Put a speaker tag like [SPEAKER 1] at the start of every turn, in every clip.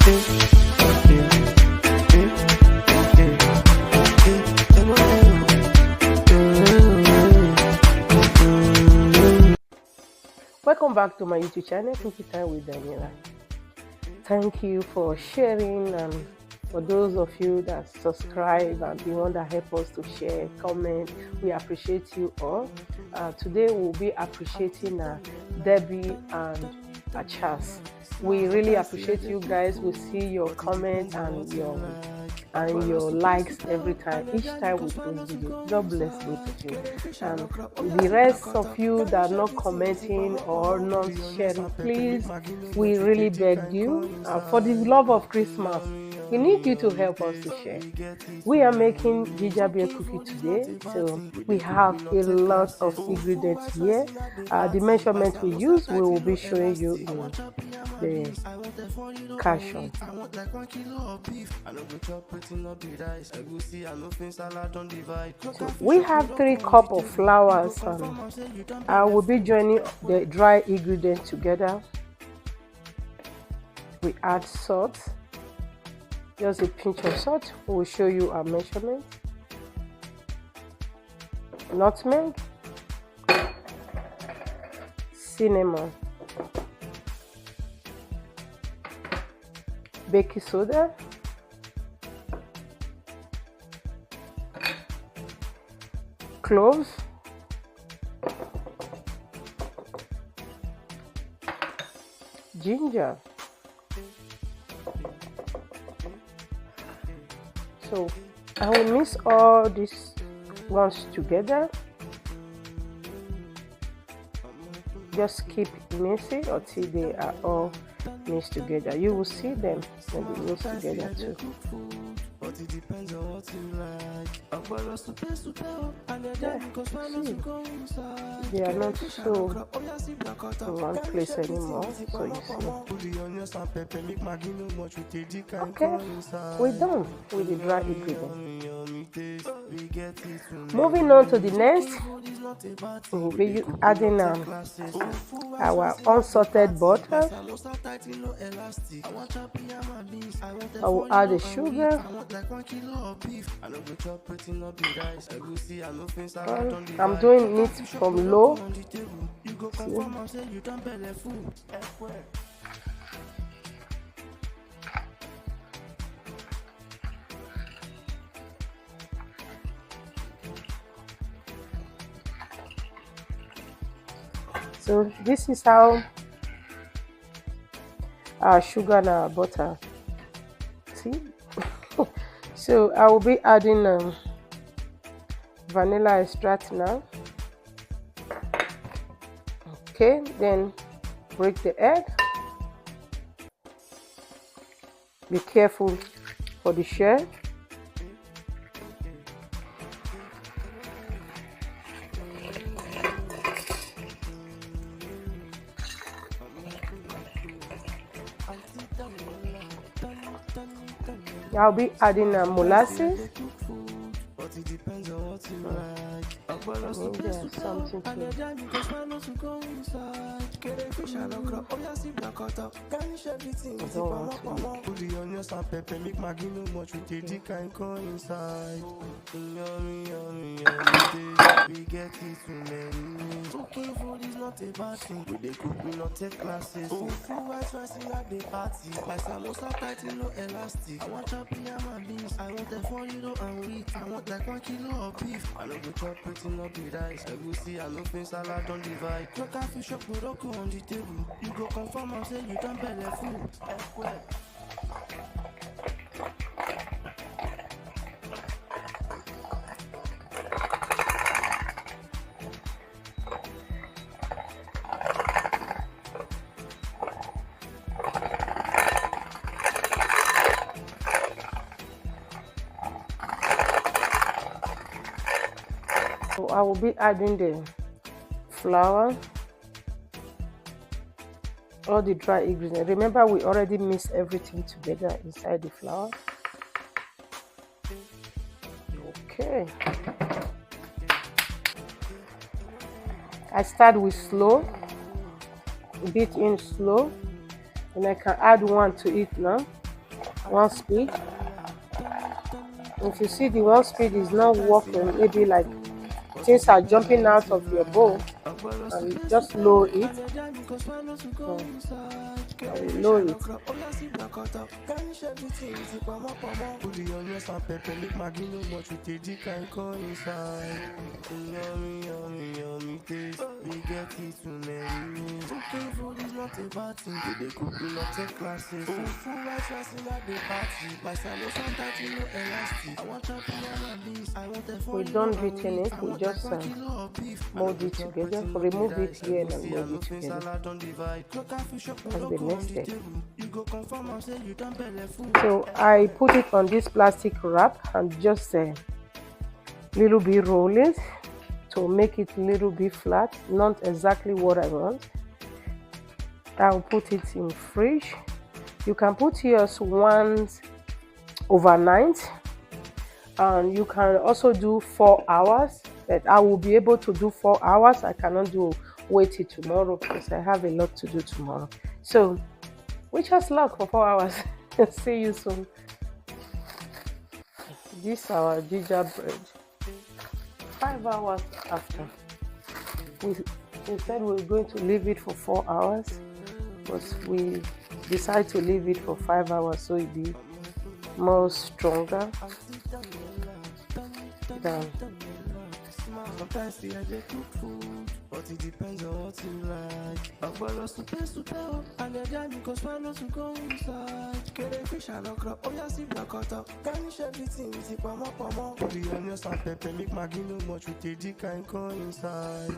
[SPEAKER 1] Welcome back to my YouTube channel, Cookie Time with Daniela. Thank you for sharing, and for those of you that subscribe and the one that help us to share, comment, we appreciate you all. Today we'll be appreciating Debbie and Charles. We really appreciate you guys. We see your comments and your likes every time. Each time we post video, God bless both of you. And the rest of you that are not commenting or not sharing, please, we really beg you, for the love of Christmas, we need you to help us to share. We are making gingerbread cookie today, so we have a lot of ingredients here. The measurement we use, we will be showing you in the caption. So we have 3 cups of flour, and I will be joining the dry ingredients together. We add salt, just a pinch of salt. We will show you our measurement. Nutmeg, cinnamon, baking soda, cloves, ginger. So I will mix all these ones together. Just keep mixing until they are all mixed together. You will see them when they mix together too. But it depends on what you like. They are not so in one place anymore, so you see. Okay, we're done with the dry ingredient. Moving on to the next, we'll be adding our unsalted butter. I will add the sugar. I'm doing it from low. So this is how our sugar and our butter. See? So I will be adding vanilla extract now. Okay, then break the egg. Be careful for the shell. I'll be adding molasses. There's something to it. Cooking food is not a bad thing. We dey cook, we not take classes. White rice at the party. My samosa tight, no elastic. I want chop yam and beans. I want a 4 euro and wheat. I want like 1 kilo of beef. I no go chop it in no be rice. I go see, I no fin salad on the vibe. Cook and fish up with on the table. You go confirm and say you don't belly food. So I will be adding the flour, all the dry ingredients. Remember, we already mixed everything together inside the flour. Okay. I start with slow, beat in slow, and I can add one to it now. one speed. If you see the one speed is not working, maybe like things are jumping out of your bowl, and just lower it. I will lower it. We don't beaten it, we just mold it together, remove it here and mold it together. That's the next step. So I put it on this plastic wrap and just little bit roll it to make it a little bit flat, not exactly what I want. I'll put it in fridge. You can put yours once overnight, and you can also do 4 hours. But I will be able to do 4 hours. I cannot wait till tomorrow because I have a lot to do tomorrow. So wish us luck for 4 hours. See you soon. This is our gingerbread. 5 hours after. We said we were going to leave it for 4 hours, but we decided to leave it for 5 hours so it be more stronger. Sometimes I get cook food, but it depends on what you like. I follow super, and the jam because one knows to go inside. Get a fish and a crop, oh yeah, see black cutter. Garnish everything with the pama. Put the onions and pepper, make Maggi no much with the dick and go inside.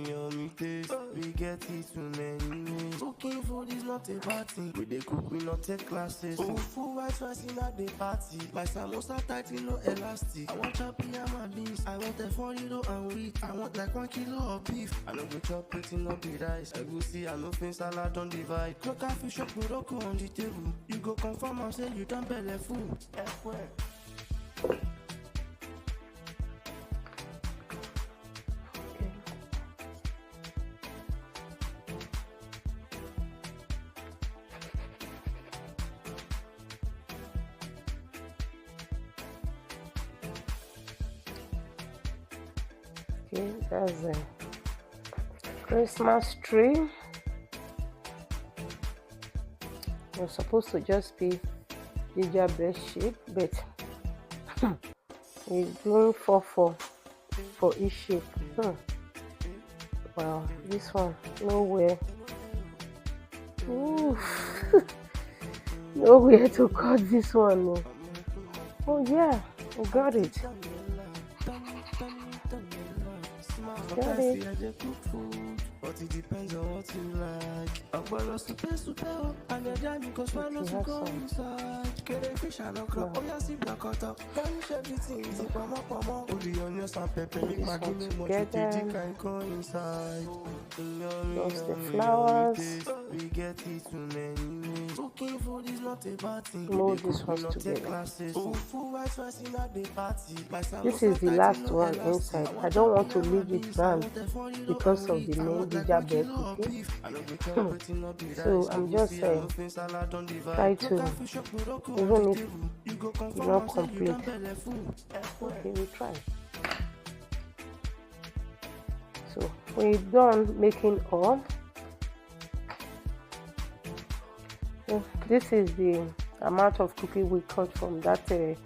[SPEAKER 1] Yummy taste. We get it to many ways. Cooking food is not a bad thing. We dey cook, we not take classes. Full white rice in at the party. My samosa tight, no elastic. I want choppy and my beans. I want a 4 kilo and wheat. I want like 1 kilo of beef. I no go chop it in up the rice. I go see, I no fin salad on divide. Look at fish up Morocco on the table. You go confirm and say you don't belly food. Okay, that's a Christmas tree. It's supposed to just be gingerbread shape, but we're doing 4 for each shape. Wow, this one nowhere. Nowhere to cut this one. Oh yeah, we got it. Got it. But it depends on what you like. I follow super, and the jam because one knows to go inside. Get a fish and a crop, oh yeah, see black cutter. Garnish everything with the pama. Put the onions and pepper, make Maggi no much with the dick and go inside. Those the flowers. We get it to many ways. Cooking food is not a bad thing. Mold this one together. This is the last one inside. I don't want to leave it round because of the main gingerbread cooking. So I'm just try to, even if it's not complete. Okay, we try. So we're done making all. So this is the amount of cookie we cut from that 3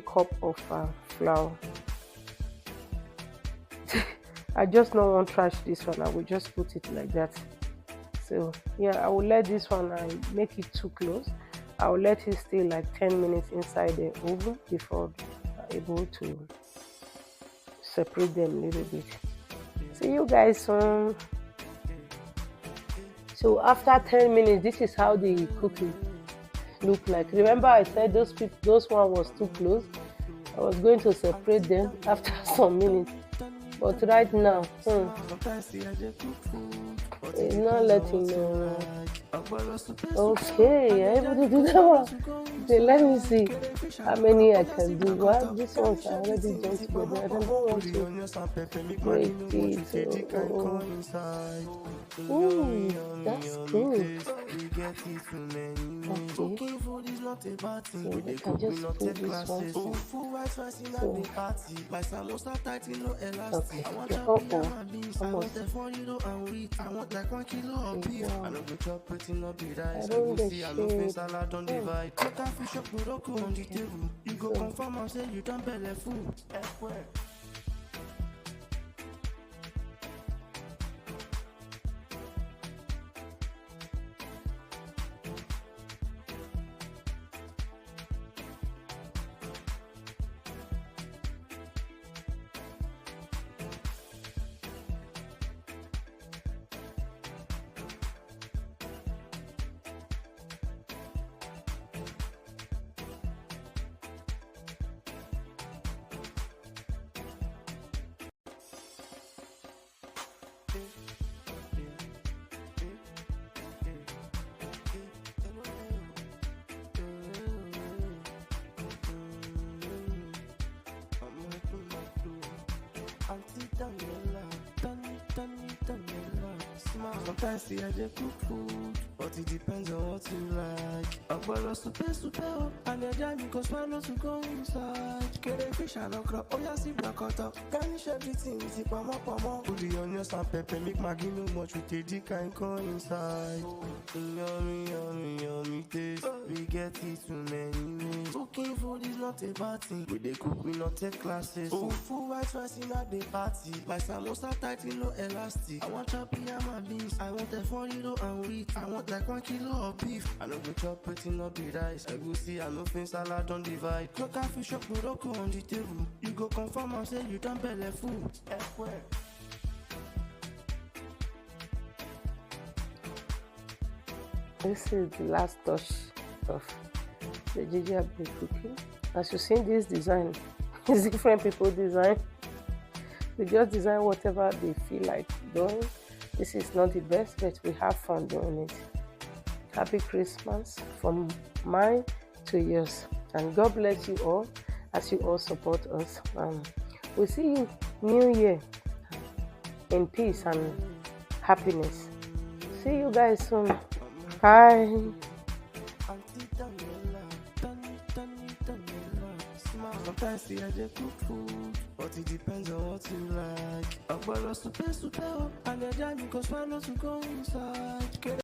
[SPEAKER 1] cups of flour. I just don't want to trash this one. I will just put it like that. So yeah, I will let this one make it too close. I will let it stay like 10 minutes inside the oven before I'm able to separate them a little bit. See you guys soon. So after 10 minutes, this is how the cookie look like. Remember I said those one was too close. I was going to separate them after some minutes. But right now, it's not letting know. Okay, I'm able to do that one. Okay, let me see how many I can do. Well, this one's already joined together. I don't want to break it. Ooh, that's good.
[SPEAKER 2] get it too many ways. Cooking food is not a bad thing.
[SPEAKER 1] So
[SPEAKER 2] We dey
[SPEAKER 1] I can
[SPEAKER 2] cook, we
[SPEAKER 1] just
[SPEAKER 2] not
[SPEAKER 1] put
[SPEAKER 2] take
[SPEAKER 1] this one
[SPEAKER 2] classes.
[SPEAKER 1] thing.
[SPEAKER 2] Oh, full white rice in
[SPEAKER 1] So,
[SPEAKER 2] the party. My samosa tight in no elastic.
[SPEAKER 1] okay.
[SPEAKER 2] I want
[SPEAKER 1] Yeah,
[SPEAKER 2] chop yam
[SPEAKER 1] oh,
[SPEAKER 2] and beans. I
[SPEAKER 1] almost.
[SPEAKER 2] want F1 and wheat. I want like 1 kilo of beef. I no go chop pretty no be rice.
[SPEAKER 1] I
[SPEAKER 2] I
[SPEAKER 1] don't
[SPEAKER 2] go
[SPEAKER 1] get
[SPEAKER 2] see I no face
[SPEAKER 1] shade.
[SPEAKER 2] salad on the vibe. Cook and fish up Morocco on the table. You go
[SPEAKER 1] So,
[SPEAKER 2] confirm and say you done belle full. Sometimes see I just cook food, but it depends on what you like. I borrow super, and the jam because swallow to go inside. Get a fish and okra, oh yeah, see black up. Garnish everything with the pama. Put the onions and pepper, make Maggi no much with the dick and come inside. Yummy taste. We get it too many ways. Cooking food is not a bad thing. We dey cook, we not take classes. Oh, full white rice in the party. My samosa tight in no elastic. I want chop yam and beans. I want F1 and wheat. I want like 1 kilo of beef. I no go chop pretty no be rice. I go see I no face salad on the vibe. Cook and fish up Morocco on the table. You go confirm and say you done belle full.
[SPEAKER 1] this is the last touch of the gingerbread cooking. As you see, this design is different people design. They just design whatever they feel like doing. This is not the best, but we have fun doing it. Happy Christmas from mine to yours, and God bless you all as you all support us. We'll see you New Year in peace and happiness. See you guys soon. Bye.
[SPEAKER 2] Sometimes see I just cook food, but it depends on what you like. I borrow super, and the jam because swallow to go inside.